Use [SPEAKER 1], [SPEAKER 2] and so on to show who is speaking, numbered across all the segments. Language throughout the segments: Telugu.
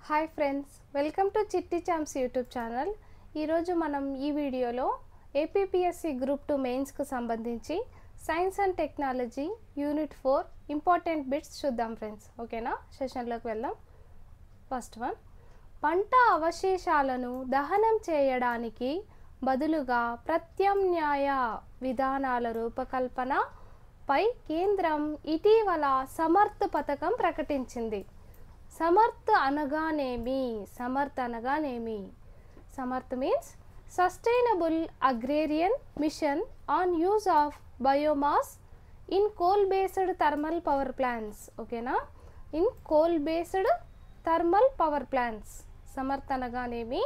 [SPEAKER 1] హాయ్ ఫ్రెండ్స్, వెల్కమ్ టు చిట్టి ఛాంప్స్ యూట్యూబ్ ఛానల్. ఈరోజు మనం ఈ వీడియోలో ఏపీపీఎస్సీ గ్రూప్ 2 మెయిన్స్కు సంబంధించి science and technology unit 4 important bits చూద్దాం ఫ్రెండ్స్. ఓకేనా, సెషన్లోకి వెళ్దాం. ఫస్ట్ వన్, పంట అవశేషాలను దహనం చేయడానికి బదులుగా ప్రత్యామ్నాయ విధానాల రూపకల్పనపై కేంద్రం ఇటీవల సమర్థ్ పథకం ప్రకటించింది. సమర్థ్ అనగానేమి? Samarth means sustainable agrarian mission on use of biomass in coal based thermal power plants. ఓకేనా, in coal based thermal power plants. Samarth అనగానేమి?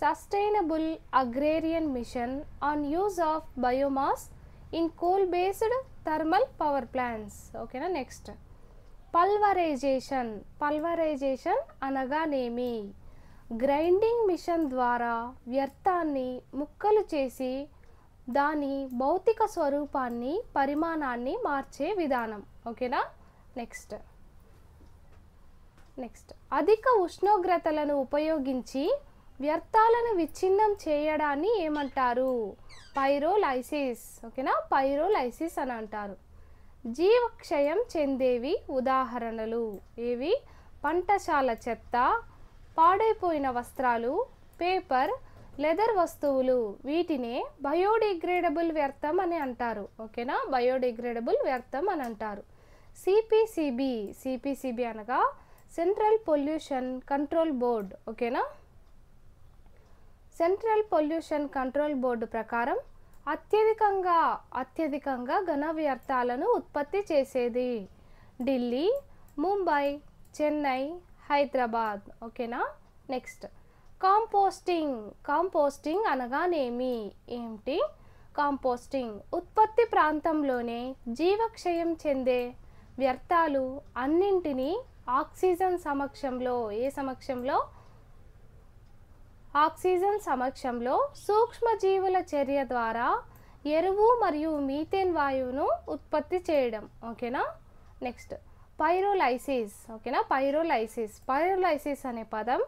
[SPEAKER 1] Sustainable agrarian mission on use of biomass in coal based thermal power plants. ఓకేనా, నెక్స్ట్ పల్వరైజేషన్ అనగానేమి? గ్రైండింగ్ మిషన్ ద్వారా వ్యర్థాన్ని ముక్కలు చేసి దాని భౌతిక స్వరూపాన్ని పరిమాణాన్ని మార్చే విధానం. ఓకేనా, నెక్స్ట్ అధిక ఉష్ణోగ్రతలను ఉపయోగించి వ్యర్థాలను విచ్ఛిన్నం చేయడాన్ని ఏమంటారు? పైరోలైసిస్. ఓకేనా, పైరోలైసిస్ అని అంటారు. జీవక్షయం చెందేవి ఉదాహరణలు ఏవి? పంటశాల చెత్త, పాడైపోయిన వస్త్రాలు, పేపర్, లెదర్ వస్తువులు. వీటినే బయోడిగ్రేడబుల్ వ్యర్థం అని అంటారు. ఓకేనా, బయోడిగ్రేడబుల్ వ్యర్థం అని అంటారు. సిపిసిబి అనగా సెంట్రల్ పొల్యూషన్ కంట్రోల్ బోర్డ్. ఓకేనా, సెంట్రల్ పొల్యూషన్ కంట్రోల్ బోర్డు ప్రకారం అత్యధికంగా ఘన వ్యర్థాలను ఉత్పత్తి చేసేది ఢిల్లీ, ముంబై, చెన్నై, హైదరాబాద్. ఓకేనా, నెక్స్ట్ కాంపోస్టింగ్ అనగానేమి? ఏమిటి కాంపోస్టింగ్? ఉత్పత్తి ప్రాంతంలోనే జీవక్షయం చెందే వ్యర్థాలు అన్నింటినీ ఆక్సిజన్ సమక్షంలో సూక్ష్మజీవుల చర్య ద్వారా ఎరువు మరియు మీథేన్ వాయువును ఉత్పత్తి చేయడం. ఓకేనా, నెక్స్ట్ పైరోలైసిస్. ఓకేనా, పైరోలైసిస్ అనే పదం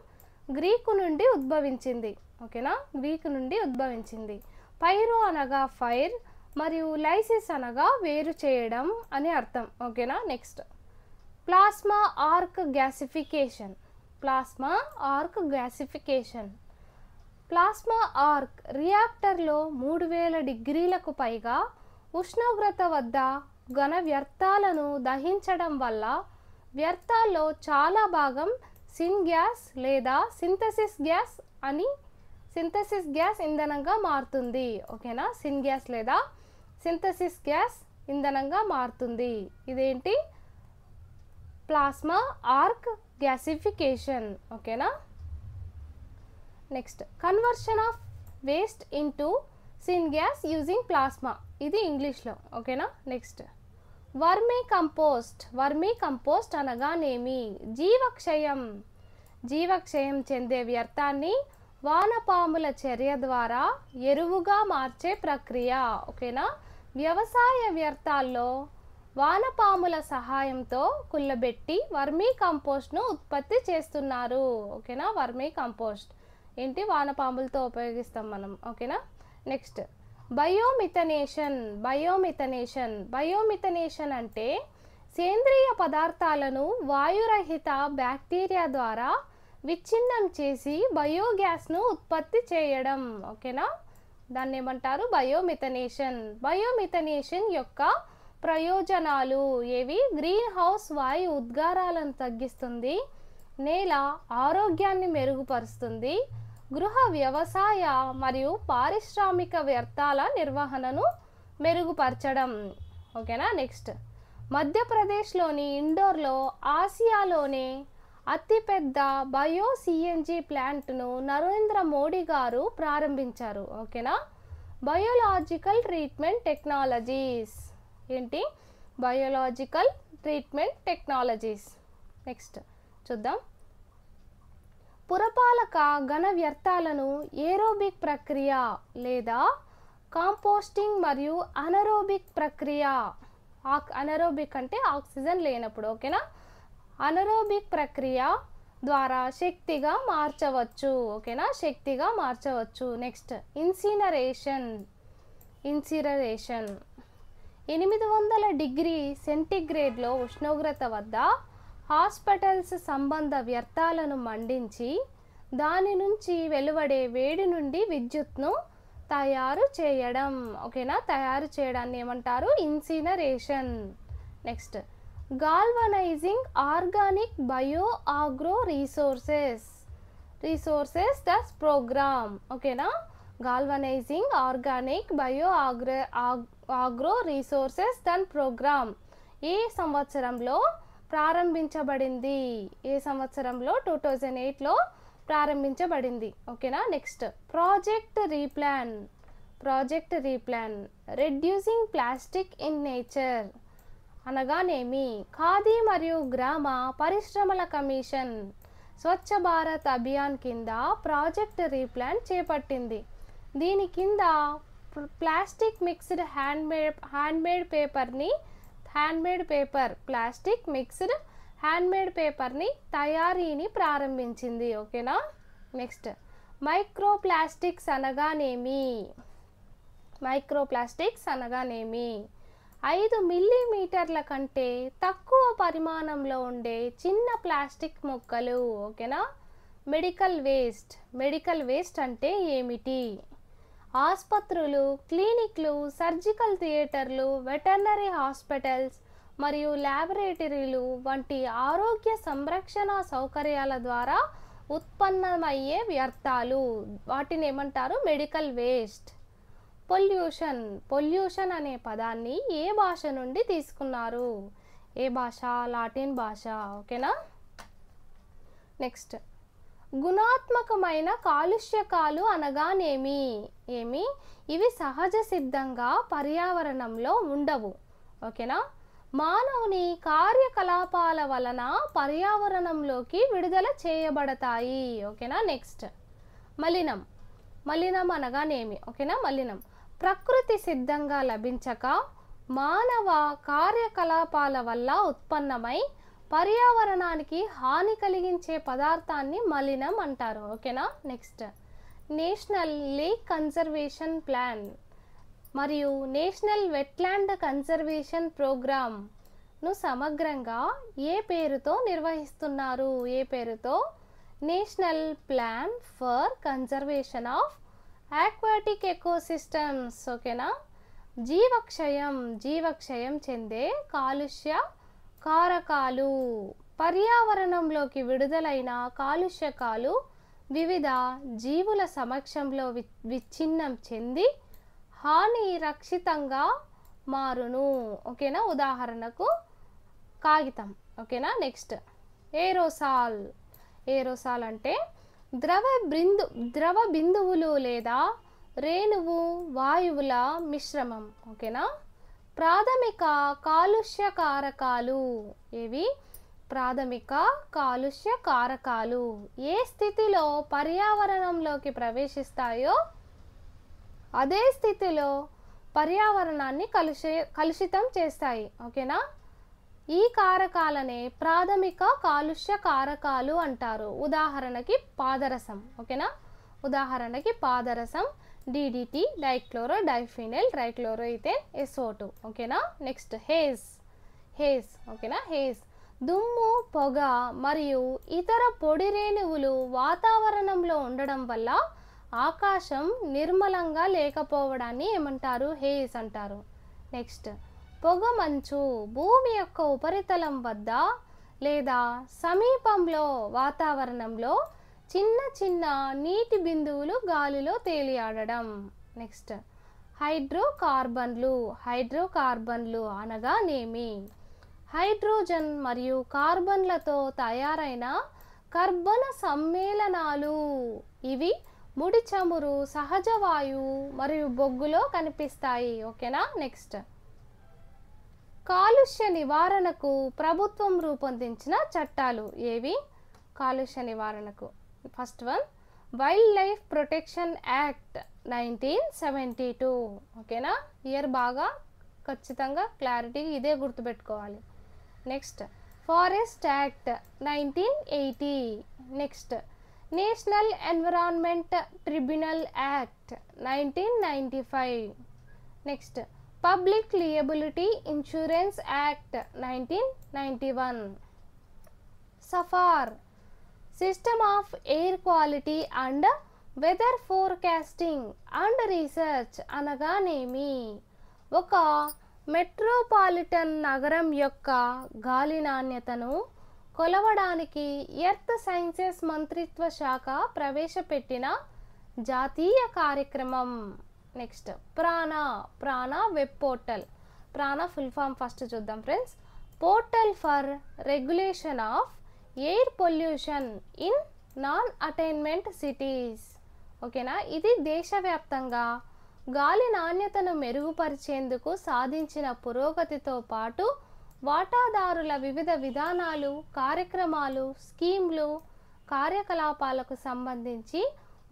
[SPEAKER 1] గ్రీకు నుండి ఉద్భవించింది. ఓకేనా, గ్రీకు నుండి ఉద్భవించింది. పైరో అనగా ఫైర్ మరియు లైసిస్ అనగా వేరు చేయడం అని అర్థం. ఓకేనా, next plasma arc gasification. Plasma arc రియాక్టర్లో 3000 డిగ్రీలకు పైగా ఉష్ణోగ్రత వద్ద ఘన వ్యర్థాలను దహించడం వల్ల వ్యర్థాల్లో చాలా భాగం సిన్గ్యాస్ లేదా సింథసిస్ గ్యాస్ ఇంధనంగా మారుతుంది. ఓకేనా, సిన్గ్యాస్ లేదా సింథసిస్ గ్యాస్ ఇంధనంగా మారుతుంది. ఇదేంటి? Plasma arc gasification. ఓకేనా, next conversion of waste into syngas using plasma. ఇది ఇంగ్లీష్లో. ఓకేనా, నెక్స్ట్ వర్మీ కంపోస్ట్ అనగానేమి? జీవక్షయం చెందే వ్యర్థాన్ని వానపాముల చర్య ద్వారా ఎరువుగా మార్చే ప్రక్రియ. ఓకేనా, వ్యవసాయ వ్యర్థాల్లో వానపాముల సహాయంతో కుళ్ళబెట్టి వర్మీ కంపోస్ట్ను ఉత్పత్తి చేస్తున్నారు. ఓకేనా, వర్మీ కంపోస్ట్ ఏంటి? వానపాములతో ఉపయోగిస్తాం మనం. ఓకేనా, నెక్స్ట్ బయోమిథనేషన్ అంటే సేంద్రియ పదార్థాలను వాయురహిత బ్యాక్టీరియా ద్వారా విచ్ఛిన్నం చేసి బయోగ్యాస్ను ఉత్పత్తి చేయడం. ఓకేనా, దాన్ని ఏమంటారు? బయోమిథనేషన్ యొక్క ప్రయోజనాలు ఏవి? గ్రీన్ హౌస్ వాయు ఉద్గారాలను తగ్గిస్తుంది, నేల ఆరోగ్యాన్ని మెరుగుపరుస్తుంది, గృహ వ్యవసాయ మరియు పారిశ్రామిక వ్యర్థాల నిర్వహణను మెరుగుపరచడం. ఓకేనా, నెక్స్ట్ మధ్యప్రదేశ్లోని ఇండోర్లో ఆసియాలోనే అతిపెద్ద బయో సిఎన్జి ప్లాంట్ను నరేంద్ర మోడీ గారు ప్రారంభించారు. ఓకేనా, బయోలాజికల్ ట్రీట్మెంట్ టెక్నాలజీస్. ఏంటి? Biological treatment technologies. నెక్స్ట్ చూద్దాం. పురపాలక ఘన వ్యర్థాలను ఏరోబిక్ ప్రక్రియ లేదా కాంపోస్టింగ్ మరియు అనరోబిక్ ప్రక్రియ. అనరోబిక్ అంటే ఆక్సిజన్ లేనప్పుడు. ఓకేనా, అనరోబిక్ ప్రక్రియ ద్వారా శక్తిగా మార్చవచ్చు. ఓకేనా, శక్తిగా మార్చవచ్చు. Next incineration. 800 డిగ్రీ సెంటీగ్రేడ్లో ఉష్ణోగ్రత వద్ద హాస్పిటల్స్ సంబంధ వ్యర్థాలను మండించి దాని నుంచి వెలువడే వేడి నుండి విద్యుత్ను తయారు చేయడం. ఓకేనా, తయారు చేయడాన్ని ఏమంటారు? Incineration. Next galvanizing organic bio agro resources Dhan programme. ఓకేనా, galvanizing organic bio agro resources Dhan programme ఏ సంవత్సరంలో ప్రారంభించబడింది? ఏ సంవత్సరంలో? 2008లో ప్రారంభించబడింది. ఓకేనా. Next project replan. Reducing plastic in nature అనగానేమి? ఖాదీ మరియు గ్రామ పరిశ్రమల కమిషన్ స్వచ్ఛ భారత్ అభియాన్ కింద ప్రాజెక్ట్ రీప్లాన్ చేపట్టింది. దీని కింద ప్లాస్టిక్ మిక్స్డ్ హ్యాండ్మేడ్ పేపర్ని తయారీని ప్రారంభించింది. ఓకేనా. నెక్స్ట్ మైక్రోప్లాస్టిక్స్ అనగానేమి? 5 మిల్లీమీటర్ల కంటే తక్కువ పరిమాణంలో ఉండే చిన్న ప్లాస్టిక్ ముక్కలు. ఓకేనా. మెడికల్ వేస్ట్ అంటే ఏమిటి? ఆసుపత్రులు, క్లినిక్లు, సర్జికల్ థియేటర్లు, వెటర్నరీ హాస్పిటల్స్ మరియు ల్యాబొరేటరీలు వంటి ఆరోగ్య సంరక్షణ సౌకర్యాల ద్వారా ఉత్పన్నమయ్యే వ్యర్థాలు. వాటిని ఏమంటారు? Medical waste. పొల్యూషన్ అనే పదాన్ని ఏ భాష నుండి తీసుకున్నారు? ఏ భాష? లాటిన్ భాష. ఓకేనా. నెక్స్ట్ గుణాత్మకమైన కాలుష్యకాలు అనగానేమి? ఇవి సహజ సిద్ధంగా పర్యావరణంలో ఉండవు. ఓకేనా. మానవుని కార్యకలాపాల వలన పర్యావరణంలోకి విడుదల చేయబడతాయి. ఓకేనా. నెక్స్ట్ మలినం అనగానేమి? ఓకేనా. మలినం ప్రకృతి సిద్ధంగా లభించక మానవ కార్యకలాపాల వల్ల ఉత్పన్నమై పర్యావరణానికి హాని కలిగించే పదార్థాన్ని మలినం అంటారు. ఓకేనా. Next national lake conservation plan మరియు నేషనల్ వెట్లాండ్ కన్జర్వేషన్ ప్రోగ్రామ్ను సమగ్రంగా ఏ పేరుతో నిర్వహిస్తున్నారు? ఏ పేరుతో? National plan for conservation of aquatic ecosystems. ఓకేనా. జీవక్షయం చెందే కాలుష్య కారకాలు. పర్యావరణంలోకి విడుదలైన కాలుష్యకాలు వివిధ జీవుల సమక్షంలో విచ్ఛిన్నం చెంది హాని రక్షితంగా మారును. ఓకేనా. ఉదాహరణకు కాగితం. ఓకేనా. నెక్స్ట్ ఏరోసాల్ అంటే ద్రవ బిందువులు లేదా రేణువు వాయువుల మిశ్రమం. ఓకేనా. ప్రాథమిక కాలుష్య కారకాలు. ఏవి? ప్రాథమిక కాలుష్య కారకాలు ఏ స్థితిలో పర్యావరణంలోకి ప్రవేశిస్తాయో అదే స్థితిలో పర్యావరణాన్ని కలుషితం చేస్తాయి. ఓకేనా. ఈ కారకాలనే ప్రాథమిక కాలుష్య కారకాలు అంటారు. ఉదాహరణకి పాదరసం. ఓకేనా. ఉదాహరణకి పాదరసం, DDT, డైక్లోరో డైఫినైల్ ట్రైక్లోరోఈథేన్, SO2. ఓకేనా. Next hedge. ఓకేనా. హేజ్ దుమ్ము, పొగ మరియు ఇతర పొడి రేణువులు వాతావరణంలో ఉండడం వల్ల ఆకాశం నిర్మలంగా లేకపోవడాన్ని ఏమంటారు? హేజ్ అంటారు. నెక్స్ట్ పొగమంచు భూమి యొక్క ఉపరితలం వద్ద లేదా సమీపంలో వాతావరణంలో చిన్న నీటి బిందువులు గాలిలో తేలియాడడం. నెక్స్ట్ హైడ్రోకార్బన్లు అనగానేమి? హైడ్రోజన్ మరియు కార్బన్లతో తయారైన కర్బన సమ్మేళనాలు. ఇవి ముడి చమురు, సహజ వాయువు మరియు బొగ్గులో కనిపిస్తాయి. ఓకేనా. నెక్స్ట్ కాలుష్య నివారణకు ప్రభుత్వం రూపొందించిన చట్టాలు ఏవి? కాలుష్య నివారణకు first one wildlife protection act 1972. ఓకేనా. ఇయర్ బాగా ఖచ్చితంగా క్లారిటీ ఇదే గుర్తుపెట్టుకోవాలి. Next forest act 1980. Next national environment tribunal act 1995. Next public liability insurance act 1991. SAFAR system of air quality and weather forecasting and research అనగానేమి? ఒక మెట్రోపాలిటన్ నగరం యొక్క గాలి నాణ్యతను కొలవడానికి ఎర్త్ సైన్సెస్ మంత్రిత్వ శాఖ ప్రవేశపెట్టిన జాతీయ కార్యక్రమం. నెక్స్ట్ ప్రాణ వెబ్ పోర్టల్. ప్రాణ ఫుల్ ఫామ్ ఫస్ట్ చూద్దాం friends. Portal for regulation of air pollution in non attainment cities. ఓకేనా, ఇది దేశవ్యాప్తంగా గాలి నాణ్యతను మెరుగుపరిచేందుకు సాధించిన పురోగతితో పాటు వాటాదారుల వివిధ విధానాలు, కార్యక్రమాలు, స్కీమ్లు, కార్యకలాపాలకు సంబంధించి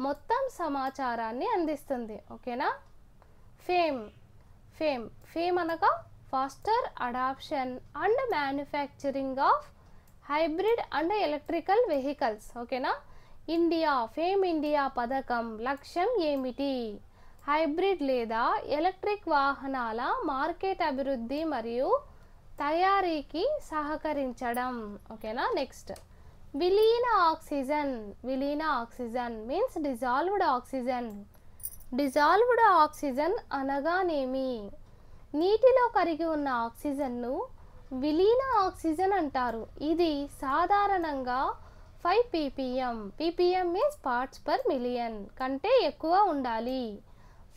[SPEAKER 1] మొత్తం సమాచారాన్ని అందిస్తుంది. ఓకేనా. ఫేమ్ అనగా faster adoption and manufacturing of hybrid and electrical vehicles. ఓకేనా. ఫేమ్ ఇండియా పథకం లక్ష్యం ఏమిటి? హైబ్రిడ్ లేదా ఎలక్ట్రిక్ వాహనాల మార్కెట్ అభివృద్ధి మరియు తయారీకి సహకరించడం. ఓకేనా. నెక్స్ట్ విలీన ఆక్సిజన్ మీన్స్ డిజాల్వ్డ్ ఆక్సిజన్ అనగానేమి? నీటిలో కరిగి ఉన్న ఆక్సిజన్ను విలీన ఆక్సిజన్ అంటారు. ఇది సాధారణంగా 5 ppm means parts per million కంటే ఎక్కువ ఉండాలి.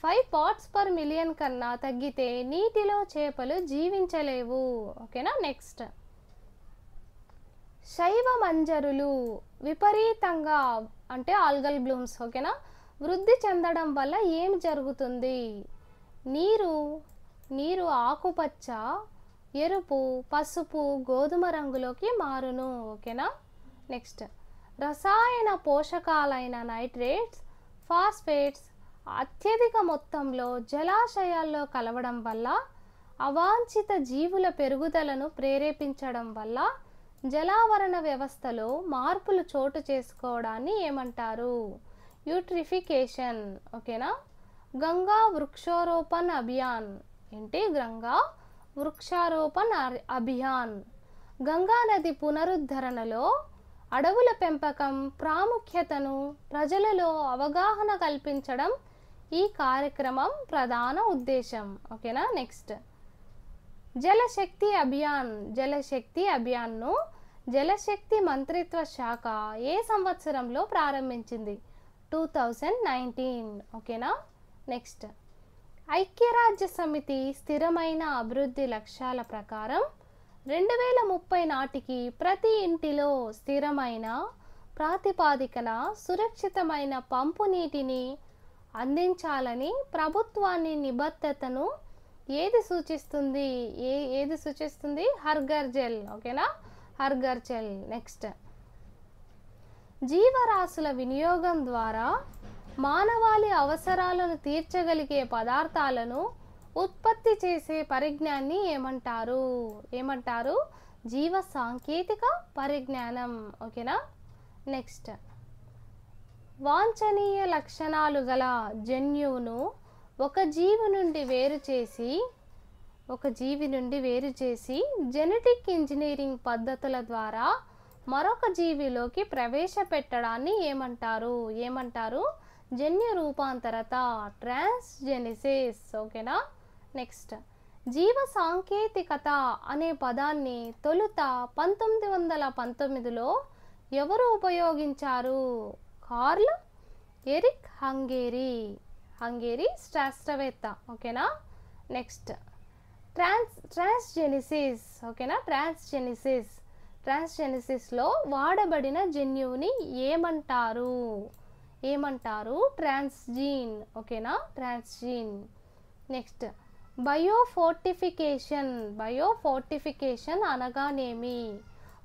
[SPEAKER 1] 5 parts per million కన్నా తగ్గితే నీటిలో చేపలు జీవించలేవు. ఓకేనా. నెక్స్ట్ శైవ మంజరులు విపరీతంగా అంటే ఆల్గల్ బ్లూమ్స్. ఓకేనా, వృద్ధి చెందడం వల్ల ఏం జరుగుతుంది? నీరు ఆకుపచ్చ, ఎరుపు, పసుపు, గోధుమ రంగులోకి మారును. ఓకేనా. నెక్స్ట్ రసాయన పోషకాలైన నైట్రేట్స్, ఫాస్ఫేట్స్ అత్యధిక మొత్తంలో జలాశయాల్లో కలవడం వల్ల అవాంఛిత జీవుల పెరుగుదలను ప్రేరేపించడం వల్ల జలావరణ వ్యవస్థలో మార్పులు చోటు చేసుకోవడాన్ని ఏమంటారు? యూట్రిఫికేషన్. ఓకేనా. గంగా వృక్షారోపణ అభియాన్ ఏంటి? గంగా వృక్షారోపణ అభియాన్ గంగా నది పునరుద్ధరణలో అడవుల పెంపకం ప్రాముఖ్యతను ప్రజలలో అవగాహన కల్పించడం ఈ కార్యక్రమం ప్రధాన ఉద్దేశం. ఓకేనా. నెక్స్ట్ జలశక్తి అభియాన్ను జలశక్తి మంత్రిత్వ శాఖ ఏ సంవత్సరంలో ప్రారంభించింది? 2019. ఓకేనా. నెక్స్ట్ ఐక్యరాజ్య సమితి స్థిరమైన అభివృద్ధి లక్ష్యాల ప్రకారం 2030 నాటికి ప్రతి ఇంటిలో స్థిరమైన ప్రాతిపాదికన సురక్షితమైన పంపు నీటిని అందించాలని ప్రభుత్వాన్ని నిబద్ధతను ఏది సూచిస్తుంది? హర్ఘర్ జల్. ఓకేనా, హర్ఘర్ జల్. నెక్స్ట్ జీవరాశుల వినియోగం ద్వారా మానవాళి అవసరాలను తీర్చగలిగే పదార్థాలను ఉత్పత్తి చేసే పరిజ్ఞానాన్ని ఏమంటారు? జీవ సాంకేతిక పరిజ్ఞానం. ఓకేనా. నెక్స్ట్ వాంఛనీయ లక్షణాలు గల జన్యువును ఒక జీవి నుండి వేరు చేసి జెనెటిక్ ఇంజనీరింగ్ పద్ధతుల ద్వారా మరొక జీవిలోకి ప్రవేశపెట్టడాన్ని ఏమంటారు? జన్యు రూపాంతరత, ట్రాన్స్జెనిసిస్. ఓకేనా. నెక్స్ట్ జీవ సాంకేతికత అనే పదాన్ని తొలుత 1919లో ఎవరు ఉపయోగించారు? కార్ల్ ఎరిక్ హంగేరీ శాస్త్రవేత్త. ఓకేనా. నెక్స్ట్ ట్రాన్స్జెనిసిస్. ఓకేనా. ట్రాన్స్జెనిసిస్లో వాడబడిన జన్యువుని ఏమంటారు? ట్రాన్స్జీన్. ఓకేనా, ట్రాన్స్జీన్. నెక్స్ట్ బయోఫోర్టిఫికేషన్ అనగానేమి?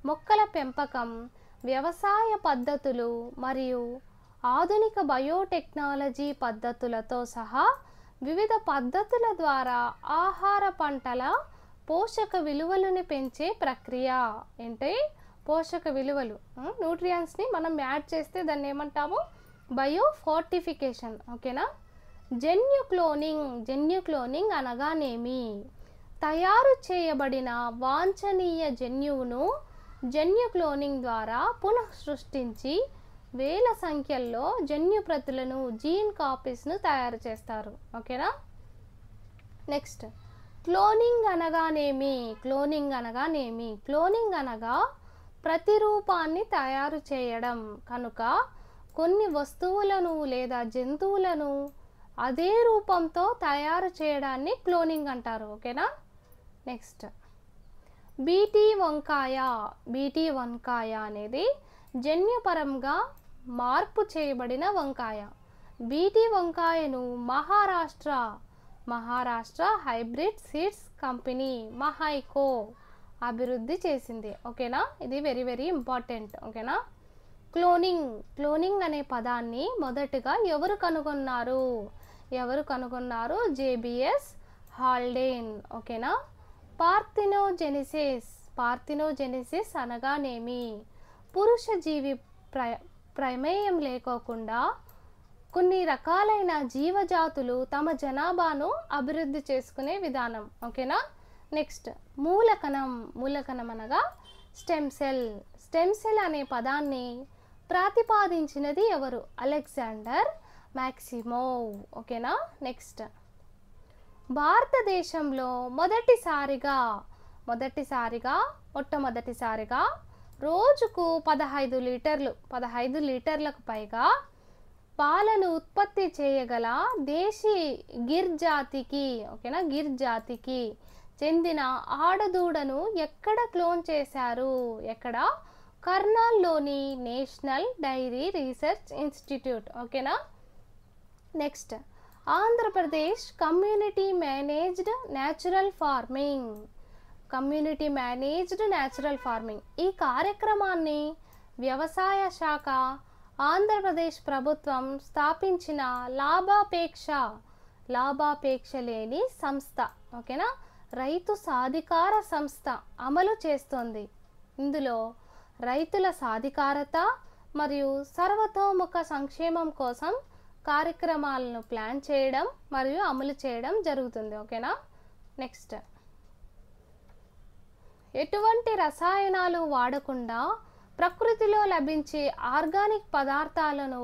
[SPEAKER 1] మొక్కల పెంపకం, వ్యవసాయ పద్ధతులు మరియు ఆధునిక బయోటెక్నాలజీ పద్ధతులతో సహా వివిధ పద్ధతుల ద్వారా ఆహార పంటల పోషక విలువలను పెంచే ప్రక్రియ. ఏంటి? పోషక విలువలు, న్యూట్రియంట్స్ని మనం యాడ్ చేస్తే దాన్ని ఏమంటాము? Bio fortification. ఓకేనా? జన్యు క్లోనింగ్ అనగానేమి? తయారు చేయబడిన వాంఛనీయ జన్యువును జన్యు క్లోనింగ్ ద్వారా పునః సృష్టించి వేల సంఖ్యల్లో జన్యు ప్రతులను, జీన్ కాపీస్ను తయారు చేస్తారు. ఓకేనా? నెక్స్ట్, క్లోనింగ్ అనగానేమి? క్లోనింగ్ అనగా ప్రతిరూపాన్ని తయారు చేయడం. కనుక కొన్ని వస్తువులను లేదా జంతువులను అదే రూపంతో తయారు చేయడాన్ని క్లోనింగ్ అంటారు. ఓకేనా? నెక్స్ట్, బీటీ వంకాయ అనేది జన్యుపరంగా మార్పు చేయబడిన వంకాయ. బీటీ వంకాయను Maharashtra hybrid seeds company Mahyco అభివృద్ధి చేసింది. ఓకేనా? ఇది వెరీ వెరీ ఇంపార్టెంట్. ఓకేనా? క్లోనింగ్ అనే పదాన్ని మొదటగా ఎవరు కనుగొన్నారు? JBS Haldane. ఓకేనా? పార్థినోజెనిసిస్ అనగానేమి? పురుష జీవి ప్రమేయం లేకోకుండా కొన్ని రకాలైన జీవజాతులు తమ జనాభాను అభివృద్ధి చేసుకునే విధానం. ఓకేనా? నెక్స్ట్, మూలకణం అనగా స్టెమ్ సెల్ అనే పదాన్ని ప్రతిపాదించినది ఎవరు? అలెగ్జాండర్ మ్యాక్సిమోవ్. ఓకేనా? నెక్స్ట్, భారతదేశంలో మొట్టమొదటిసారిగా రోజుకు 15 లీటర్లకు పైగా పాలను ఉత్పత్తి చేయగల దేశీ గిర్ జాతికి చెందిన ఆడదూడను ఎక్కడ క్లోన్ చేశారు? కర్నాల్లోని నేషనల్ డైరీ రీసెర్చ్ ఇన్స్టిట్యూట్. ఓకేనా? Next, Andhra Pradesh community managed natural farming ఈ కార్యక్రమాన్ని వ్యవసాయ శాఖ, ఆంధ్రప్రదేశ్ ప్రభుత్వం స్థాపించిన లాభాపేక్ష లేని సంస్థ. ఓకేనా? రైతు సాధికార సంస్థ అమలు చేస్తోంది. ఇందులో రైతుల సాధికారత మరియు సర్వతోముఖ సంక్షేమం కోసం కార్యక్రమాలను ప్లాన్ చేయడం మరియు అమలు చేయడం జరుగుతుంది. ఓకేనా? నెక్స్ట్, ఎటువంటి రసాయనాలు వాడకుండా ప్రకృతిలో లభించే ఆర్గానిక్ పదార్థాలను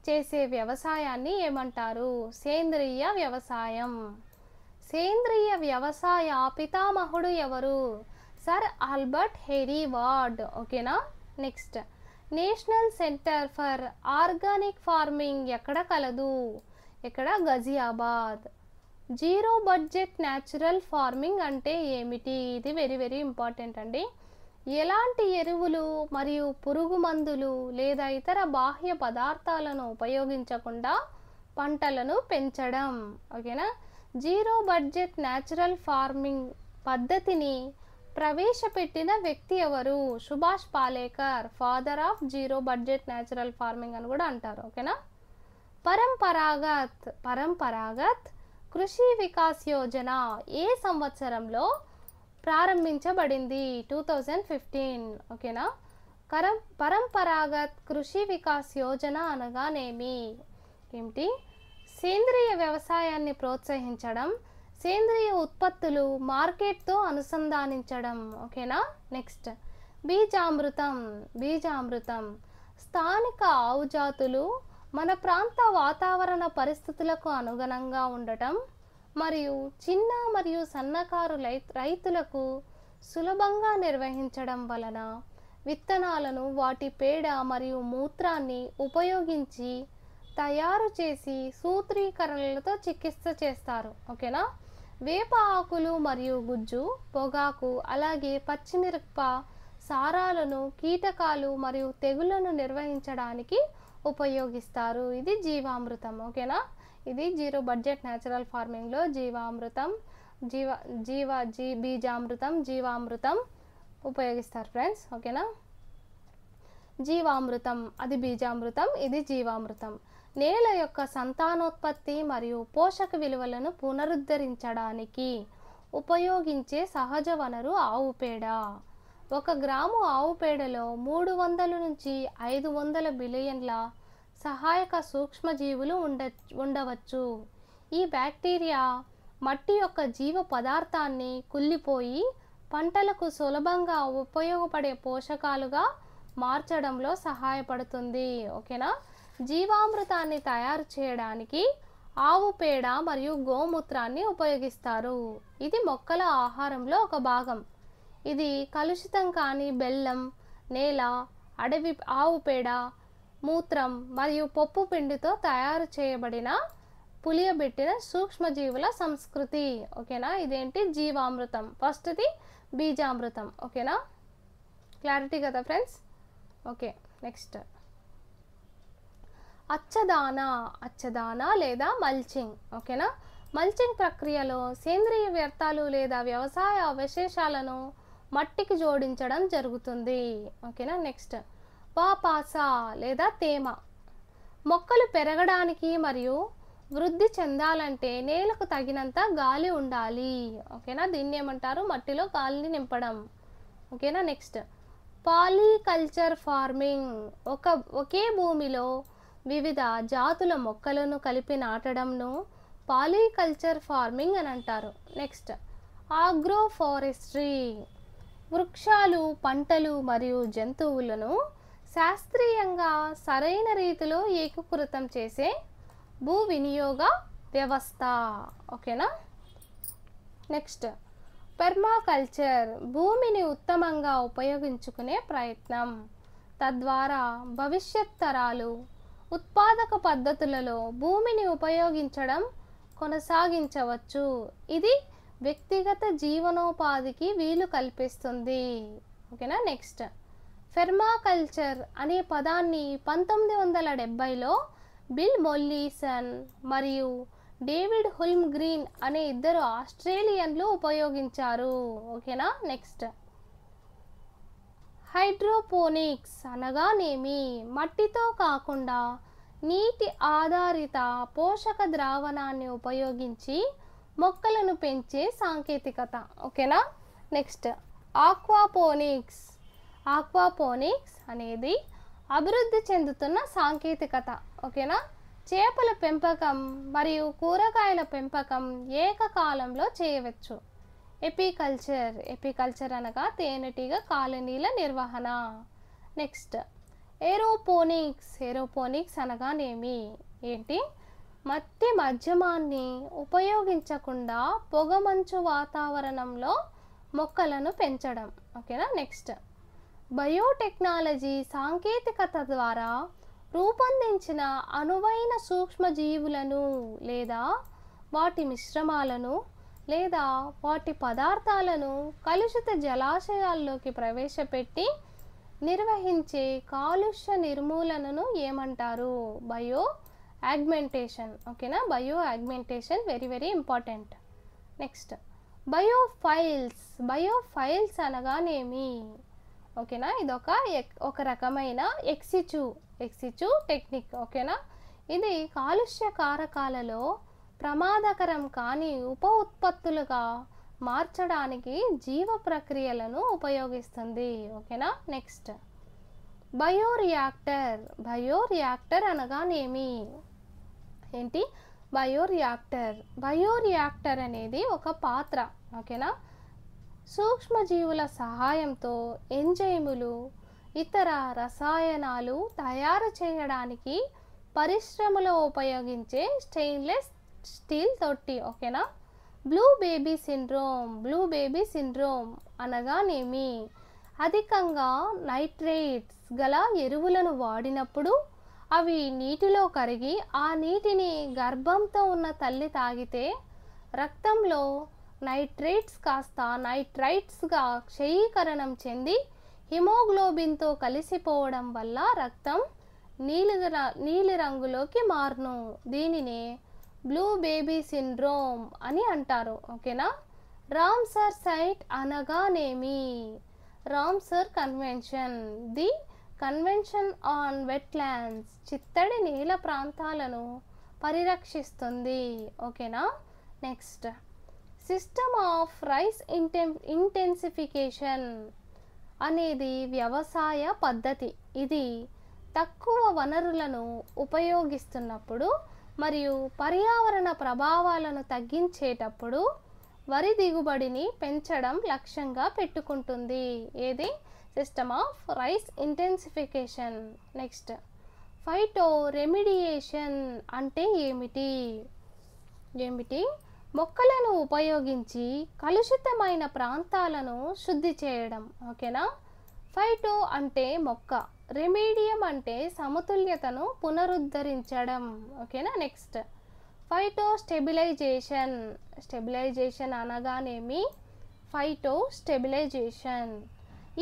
[SPEAKER 1] చేసే వ్యవసాయాన్ని ఏమంటారు? సేంద్రియ వ్యవసాయ పితామహుడు ఎవరు? Sir Albert Howard. ఓకేనా? Next, national centre for organic farming ఎక్కడ కలదు? Ghaziabad. Zero budget natural farming అంటే ఏమిటి? ఇది వెరీ వెరీ ఇంపార్టెంట్ అండి. ఎలాంటి ఎరువులు మరియు పురుగు మందులు లేదా ఇతర బాహ్య పదార్థాలను ఉపయోగించకుండా పంటలను పెంచడం. ఓకేనా? జీరో బడ్జెట్ న్యాచురల్ ఫార్మింగ్ పద్ధతిని ప్రవేశపెట్టిన వ్యక్తి ఎవరు? Subhash Palekar, father of zero budget natural farming అని కూడా అంటారు. ఓకేనా? పరంపరాగత్ కృషి వికాస్ యోజన ఏ సంవత్సరంలో ప్రారంభించబడింది? 2015. ఓకేనా? పరంపరాగత్ కృషి వికాస్ యోజన అనగానేమి? ఏమిటి? సేంద్రియ వ్యవసాయాన్ని ప్రోత్సహించడం, సేంద్రియ ఉత్పత్తులు మార్కెట్తో అనుసంధానించడం. ఓకేనా? నెక్స్ట్, బీజామృతం స్థానిక ఆవు జాతులు మన ప్రాంత వాతావరణ పరిస్థితులకు అనుగుణంగా ఉండటం మరియు చిన్న మరియు సన్నకారు రైతులకు సులభంగా నిర్వహించడం వలన విత్తనాలను వాటి పేడ మరియు మూత్రాన్ని ఉపయోగించి తయారు చేసి సూత్రీకరణలతో చికిత్స చేస్తారు. ఓకేనా? వేప ఆకులు మరియు గుజ్జు, పొగాకు, అలాగే పచ్చిమిరప సారాలను కీటకాలు మరియు తెగుళ్లను నిర్వహించడానికి ఉపయోగిస్తారు. ఇది జీవామృతం. ఓకేనా? ఇది జీరో బడ్జెట్ న్యాచురల్ ఫార్మింగ్లో జీవామృతం ఉపయోగిస్తారు ఫ్రెండ్స్. ఓకేనా? జీవామృతం అది బీజామృతం, ఇది జీవామృతం. నేల యొక్క సంతానోత్పత్తి మరియు పోషక విలువలను పునరుద్ధరించడానికి ఉపయోగించే సహజ వనరు ఆవు పేడ. 1 గ్రాము ఆవు పేడలో 300 నుంచి 500 బిలియన్ల సహాయక సూక్ష్మజీవులు ఉండవచ్చు. ఈ బ్యాక్టీరియా మట్టి యొక్క జీవ పదార్థాన్ని కుళ్ళిపోయి పంటలకు సులభంగా ఉపయోగపడే పోషకాలుగా మార్చడంలో సహాయపడుతుంది. ఓకేనా. జీవామృతాన్ని తయారు చేయడానికి ఆవు పేడ మరియు గోమూత్రాన్ని ఉపయోగిస్తారు. ఇది మొక్కల ఆహారంలో ఒక భాగం. ఇది కలుషితం కాని బెల్లం, నేల, అడవి ఆవు పేడ, మూత్రం మరియు పప్పు పిండితో తయారు చేయబడిన పులియబెట్టిన సూక్ష్మజీవుల సంస్కృతి. ఓకేనా. ఇదేంటి జీవామృతం. ఫస్ట్ది బీజామృతం. ఓకేనా. క్లారిటీ కదా ఫ్రెండ్స్. ఓకే, నెక్స్ట్ అచ్చదాన లేదా మల్చింగ్. ఓకేనా. మల్చింగ్ ప్రక్రియలో సేంద్రియ వ్యర్థాలు లేదా వ్యవసాయ అవశేషాలను మట్టికి జోడించడం జరుగుతుంది. ఓకేనా. నెక్స్ట్ వాపాస లేదా తేమ. మొక్కలు పెరగడానికి మరియు వృద్ధి చెందాలంటే నేలకు తగినంత గాలి ఉండాలి. ఓకేనా. దీన్ని ఏమంటారు? మట్టిలో గాలిని నింపడం. ఓకేనా. Next polyculture farming. ఒకే భూమిలో వివిధ జాతుల మొక్కలను కలిపి నాటడంను పాలీకల్చర్ ఫార్మింగ్ అని అంటారు. Next agroforestry. వృక్షాలు, పంటలు మరియు జంతువులను శాస్త్రీయంగా సరైన రీతిలో ఏకీకృతం చేసే భూ వినియోగ వ్యవస్థ. ఓకేనా. Next permaculture. భూమిని ఉత్తమంగా ఉపయోగించుకునే ప్రయత్నం, తద్వారా భవిష్యత్ తరాలు ఉత్పాదక పద్ధతులలో భూమిని ఉపయోగించడం కొనసాగించవచ్చు. ఇది వ్యక్తిగత జీవనోపాధికి వీలు కల్పిస్తుంది. ఓకేనా. నెక్స్ట్ పెర్మాకల్చర్ అనే పదాన్ని 1970లో బిల్ మొల్లీసన్ మరియు డేవిడ్ హుల్మ్గ్రీన్ అనే 2 ఆస్ట్రేలియన్లు ఉపయోగించారు. ఓకేనా. నెక్స్ట్ హైడ్రోపోనిక్స్ అనగానేమి? మట్టితో కాకుండా నీటి ఆధారిత పోషక ద్రావణాన్ని ఉపయోగించి మొక్కలను పెంచే సాంకేతికత. ఓకేనా. Next aquaponics. ఆక్వాపోనిక్స్ అనేది అభివృద్ధి చెందుతున్న సాంకేతికత. ఓకేనా. చేపల పెంపకం మరియు కూరగాయల పెంపకం ఏకకాలంలో చేయవచ్చు. ఎపికల్చర్ అనగా తేనెటీగ కాలనీల నిర్వహణ. నెక్స్ట్ ఏరోపోనిక్స్ అనగానేమి? ఏంటి? మట్టి మాధ్యమాన్ని ఉపయోగించకుండా పొగమంచు వాతావరణంలో మొక్కలను పెంచడం. ఓకేనా. నెక్స్ట్ బయోటెక్నాలజీ సాంకేతికత ద్వారా రూపొందించిన అనువైన సూక్ష్మజీవులను లేదా వాటి మిశ్రమాలను లేదా వాటి పదార్థాలను కలుషిత జలాశయాల్లోకి ప్రవేశపెట్టి నిర్వహించే కాలుష్య నిర్మూలనను ఏమంటారు? Bio augmentation. ఓకేనా. Bio augmentation very very important. Next biopiles అనగానేమి? ఓకేనా. ఇదొక రకమైన ఎక్సిచు టెక్నిక్. ఓకేనా. ఇది కాలుష్య కారకాలలో ప్రమాదకరం కాని ఉప ఉత్పత్తులుగా మార్చడానికి జీవ ప్రక్రియలను ఉపయోగిస్తుంది. ఓకేనా. నెక్స్ట్ బయోరియాక్టర్ అనగానేమి? ఏంటి? బయోరియాక్టర్ అనేది ఒక పాత్ర. ఓకేనా. సూక్ష్మజీవుల సహాయంతో ఎంజైములు, ఇతర రసాయనాలు తయారు చేయడానికి పరిశ్రమలో ఉపయోగించే స్టెయిన్లెస్ స్టీల్ తొట్టి. ఓకేనా. బ్లూ బేబీ సిండ్రోమ్ అనగానేమి? అధికంగా నైట్రేట్స్ గల ఎరువులను వాడినప్పుడు అవి నీటిలో కరిగి ఆ నీటిని గర్భంతో ఉన్న తల్లి తాగితే రక్తంలో నైట్రేట్స్ కాస్త నైట్రైట్స్గా క్షయీకరణం చెంది హిమోగ్లోబిన్తో కలిసిపోవడం వల్ల రక్తం నీలిరంగులోకి మారును. దీనినే బ్లూ బేబీ సిండ్రోమ్ అని అంటారు. ఓకేనా. రామ్సర్ సైట్ అనగానేమి? Ramsar convention. The convention on wetlands చిత్తడి నేల ప్రాంతాలను పరిరక్షిస్తుంది. ఓకేనా. Next system of rice intensification అనేది వ్యవసాయ పద్ధతి. ఇది తక్కువ వనరులను ఉపయోగిస్తున్నప్పుడు మరియు పర్యావరణ ప్రభావాలను తగ్గించేటప్పుడు వరి దిగుబడిని పెంచడం లక్ష్యంగా పెట్టుకుంటుంది. ఏది? System of rice intensification. Next, phyto remediation అంటే ఏమిటి? మొక్కలను ఉపయోగించి కలుషితమైన ప్రాంతాలను శుద్ధి చేయడం. ఓకేనా? ఫైటో అంటే మొక్క, రెమిడియం అంటే సమతుల్యతను పునరుద్ధరించడం. ఓకేనా? నెక్స్ట్, ఫైటో స్టెబిలైజేషన్ అనగానేమి? ఫైటో స్టెబిలైజేషన్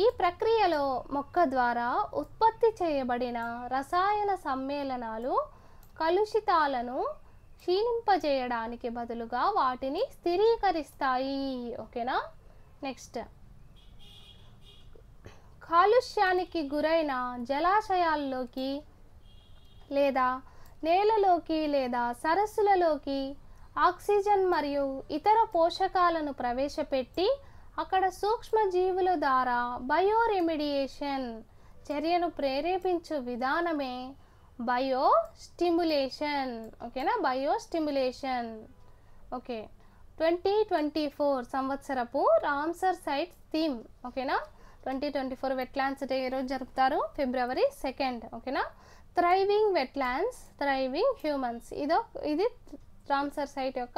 [SPEAKER 1] ఈ ప్రక్రియలో మొక్క ద్వారా ఉత్పత్తి చేయబడిన రసాయన సమ్మేళనాలు కలుషితాలను క్షీణింపజేయడానికి బదులుగా వాటిని స్థిరీకరిస్తాయి. ఓకేనా? నెక్స్ట్, కాలుష్యానికి గురైన జలాశయాల్లోకి లేదా నేలలోకి లేదా సరస్సులలోకి ఆక్సిజన్ మరియు ఇతర పోషకాలను ప్రవేశపెట్టి అక్కడ సూక్ష్మజీవుల ద్వారా బయోరెమిడియేషన్ చర్యను ప్రేరేపించు విధానమే బయోస్టిమ్యులేషన్. ఓకేనా? బయోస్టిమ్యులేషన్. ఓకే, 2024 సంవత్సరపు రామ్సర్ సైట్స్ థీమ్. ఓకేనా? 2024 వెట్లాండ్స్ డే ఈరోజు జరుపుతారు, February 2. ఓకేనా? Thriving wetlands, thriving humans. ఇది రామ్సర్ సైట్ యొక్క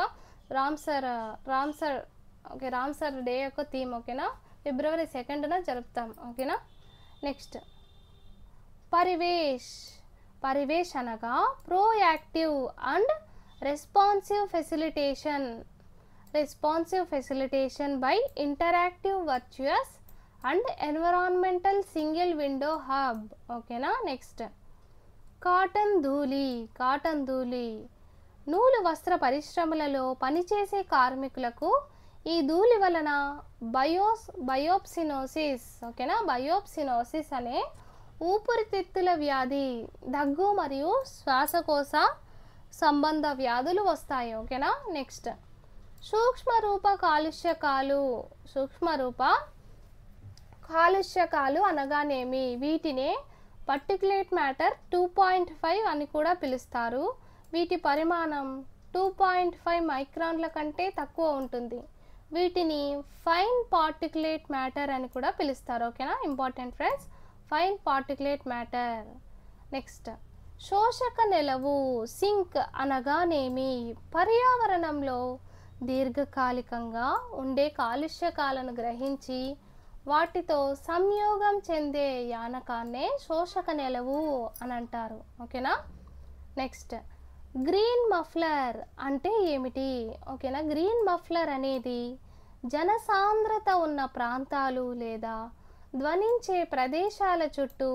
[SPEAKER 1] రామ్సర్ డే యొక్క థీమ్. ఓకేనా? February 2న జరుపుతాం. ఓకేనా? నెక్స్ట్, పరివేష్ అనగా proactive and responsive facilitation by interactive virtuous and environmental single window hub. ఓకేనా? నెక్స్ట్, కాటన్ ధూళి నూలు వస్త్ర పరిశ్రమలలో పనిచేసే కార్మికులకు ఈ ధూళి వలన బయోప్సినోసిస్. ఓకేనా? బయోప్సినోసిస్ అనే ఊపిరితిత్తుల వ్యాధి, దగ్గు మరియు శ్వాసకోశ సంబంధ వ్యాధులు వస్తాయి. ఓకేనా? నెక్స్ట్, సూక్ష్మరూప కాలుష్యకాలు అనగానేమి? వీటినే పర్టిక్యులేట్ మ్యాటర్ 2.5 అని కూడా పిలుస్తారు. వీటి పరిమాణం 2.5 మైక్రాన్ల కంటే తక్కువ ఉంటుంది. వీటిని ఫైన్ పార్టిక్యులేట్ మ్యాటర్ అని కూడా పిలుస్తారు. ఓకేనా? Important friends, fine particulate matter. Next, శోషక నెలవు సింక్ అనగానేమి? పర్యావరణంలో దీర్ఘకాలికంగా ఉండే కాలుష్యకాలను గ్రహించి వాటితో సంయోగం చెందే యానకాన్నే శోషక నెలవు అని అంటారు. ఓకేనా? నెక్స్ట్, గ్రీన్ మఫ్లర్ అంటే ఏమిటి? ఓకేనా? గ్రీన్ మఫ్లర్ అనేది జనసాంద్రత ఉన్న ప్రాంతాలు లేదా ధ్వనించే ప్రదేశాల చుట్టూ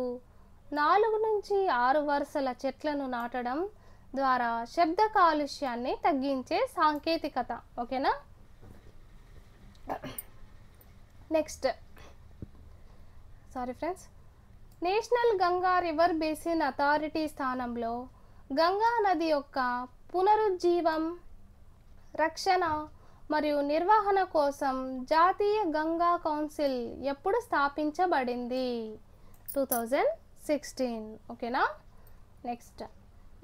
[SPEAKER 1] 4 నుంచి 6 వరుసల చెట్లను నాటడం ద్వారా శబ్ద కాలుష్యాన్ని తగ్గించే సాంకేతికత. ఓకేనా? Next, national Ganga river basin authority స్థానంలో గంగా నది యొక్క పునరుజ్జీవం, రక్షణ మరియు నిర్వహణ కోసం జాతీయ గంగా కౌన్సిల్ ఎప్పుడు స్థాపించబడింది? 2016. ఓకేనా? నెక్స్ట్,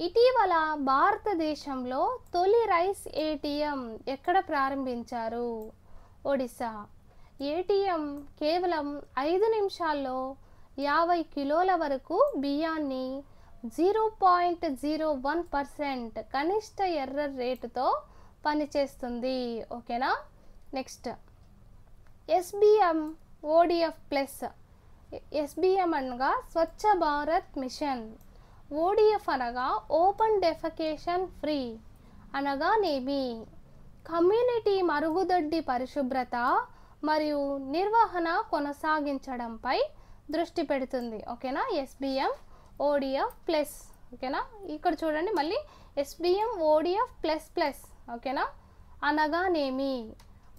[SPEAKER 1] ఇటీవల భారతదేశంలో తొలి రైస్ ఏటీఎం ఎక్కడ ప్రారంభించారు? ఒడిశా. ఏటీఎం కేవలం 5 నిమిషాల్లో 50 కిలోల వరకు బియ్యాన్ని 0.01% కనిష్ట ఎర్రర్ రేటుతో పనిచేస్తుంది. ఓకేనా? Next, SBM ODF plus. SBM అనగా స్వచ్ఛ భారత్ మిషన్. ODF అనగా ఓపెన్ డెఫెకేషన్ ఫ్రీ అనగానేమి? కమ్యూనిటీ మరుగుదొడ్డి పరిశుభ్రత మరియు నిర్వహణ కొనసాగించడంపై దృష్టి పెడుతుంది. ఓకేనా? SBM ODF plus. ఓకేనా? ఇక్కడ చూడండి మళ్ళీ SBM ODF ప్లస్. ఓకేనా? అనగానేమి?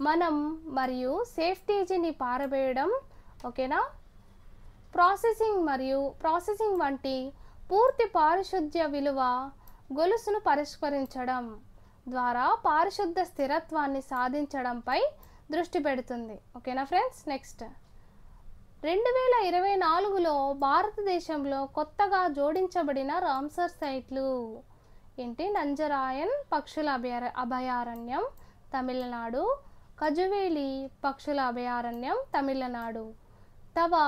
[SPEAKER 1] మనం మరియు సేఫ్టీజీని పారబేయడం. ఓకేనా? ప్రాసెసింగ్ వంటి పూర్తి పారిశుద్ధ్య విలువ గొలుసును పరిష్కరించడం. ద్వారా పారిశుద్ధ స్థిరత్వాన్ని సాధించడంపై దృష్టి పెడుతుంది. ఓకేనా ఫ్రెండ్స్. నెక్స్ట్ 2024లో భారతదేశంలో కొత్తగా జోడించబడిన రామ్సర్ సైట్లు ఏంటి? నంజరాయన్ పక్షుల అభయారణ్యం తమిళనాడు, కజువేలి పక్షుల అభయారణ్యం తమిళనాడు, తవా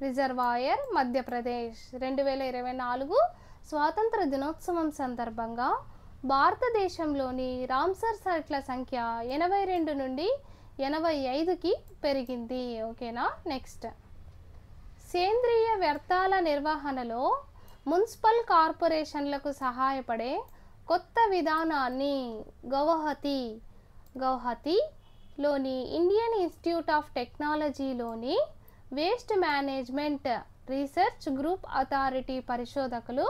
[SPEAKER 1] రిజర్వాయర్ మధ్యప్రదేశ్. 2024 స్వాతంత్ర దినోత్సవం సందర్భంగా భారతదేశంలోని రామ్సర్ సైట్ల సంఖ్య 82 నుండి 85కి పెరిగింది. ఓకేనా. నెక్స్ట్ సేంద్రియ వ్యర్థాల నిర్వహణలో మున్సిపల్ కార్పొరేషన్లకు సహాయపడే కొత్త విధానాన్ని గౌహతిలోని ఇండియన్ ఇన్స్టిట్యూట్ ఆఫ్ టెక్నాలజీలోని waste management research group authority పరిశోధకులు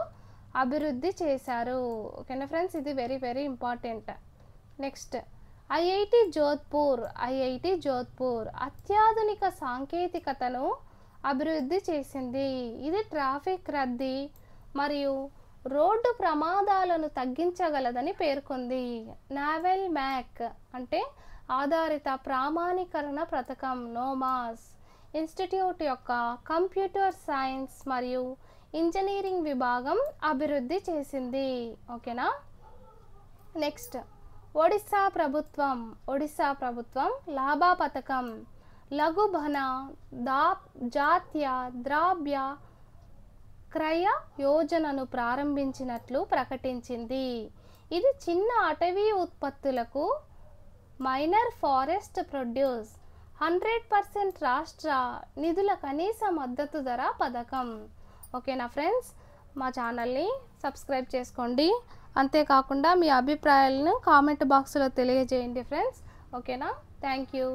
[SPEAKER 1] అభివృద్ధి చేశారు. ఓకేనా ఫ్రెండ్స్, ఇది very very important. Next IIT Jodhpur అత్యాధునిక సాంకేతికతను అభివృద్ధి చేసింది. ఇది ట్రాఫిక్ రద్దీ మరియు రోడ్డు ప్రమాదాలను తగ్గించగలదని పేర్కొంది. నావెల్ మ్యాక్ అంటే ఆధారిత ప్రామాణీకరణ పథకం నోమాస్ ఇన్స్టిట్యూట్ యొక్క కంప్యూటర్ సైన్స్ మరియు ఇంజనీరింగ్ విభాగం అభివృద్ధి చేసింది. ఓకేనా. నెక్స్ట్ ఒడిశా ప్రభుత్వం లాభా పథకం లఘుభన జాత్య ద్రవ్య క్రయ యోజనను ప్రారంభించినట్లు ప్రకటించింది. ఇది చిన్న అటవీ ఉత్పత్తులకు మైనర్ ఫారెస్ట్ ప్రొడ్యూస్ 100% రాష్ట్ర నిధుల కనీస మద్దతు ధర పథకం. ఓకేనా ఫ్రెండ్స్, మా ఛానల్ని సబ్స్క్రైబ్ చేసుకోండి. అంతేకాకుండా మీ అభిప్రాయాలను కామెంట్ బాక్స్లో తెలియజేయండి ఫ్రెండ్స్. ఓకేనా. Thank you.